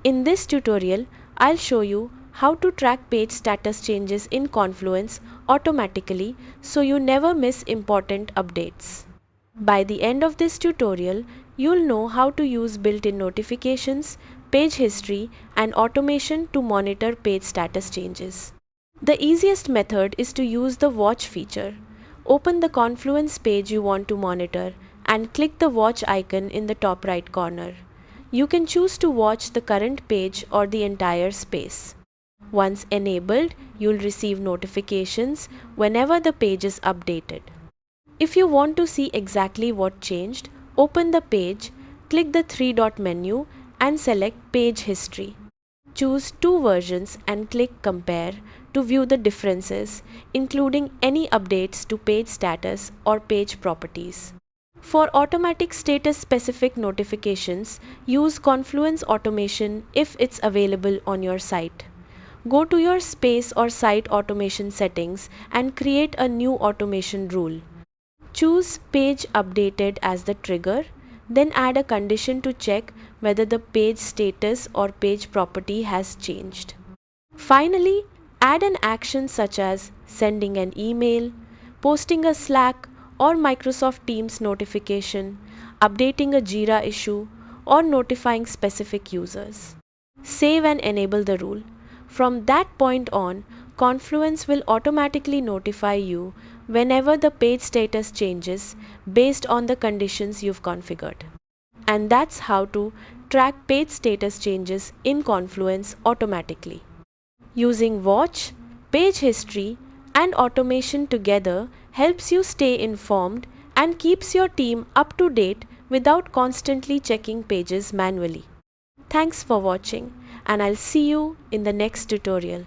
In this tutorial, I'll show you how to track page status changes in Confluence automatically so you never miss important updates. By the end of this tutorial, you'll know how to use built-in notifications, page history, and automation to monitor page status changes. The easiest method is to use the watch feature. Open the Confluence page you want to monitor and click the watch icon in the top right corner. You can choose to watch the current page or the entire space. Once enabled, you'll receive notifications whenever the page is updated. If you want to see exactly what changed, open the page, click the three-dot menu and select Page History. Choose two versions and click Compare to view the differences, including any updates to page status or page properties. For automatic status-specific notifications, use Confluence Automation if it's available on your site. Go to your space or site automation settings and create a new automation rule. Choose Page Updated as the trigger, then add a condition to check whether the page status or page property has changed. Finally, add an action such as sending an email, posting a Slack or Microsoft Teams notification, updating a Jira issue, or notifying specific users. Save and enable the rule. From that point on, Confluence will automatically notify you whenever the page status changes based on the conditions you've configured. And that's how to track page status changes in Confluence automatically. Using Watch, Page History, and automation together helps you stay informed and keeps your team up to date without constantly checking pages manually. Thanks for watching, and I'll see you in the next tutorial.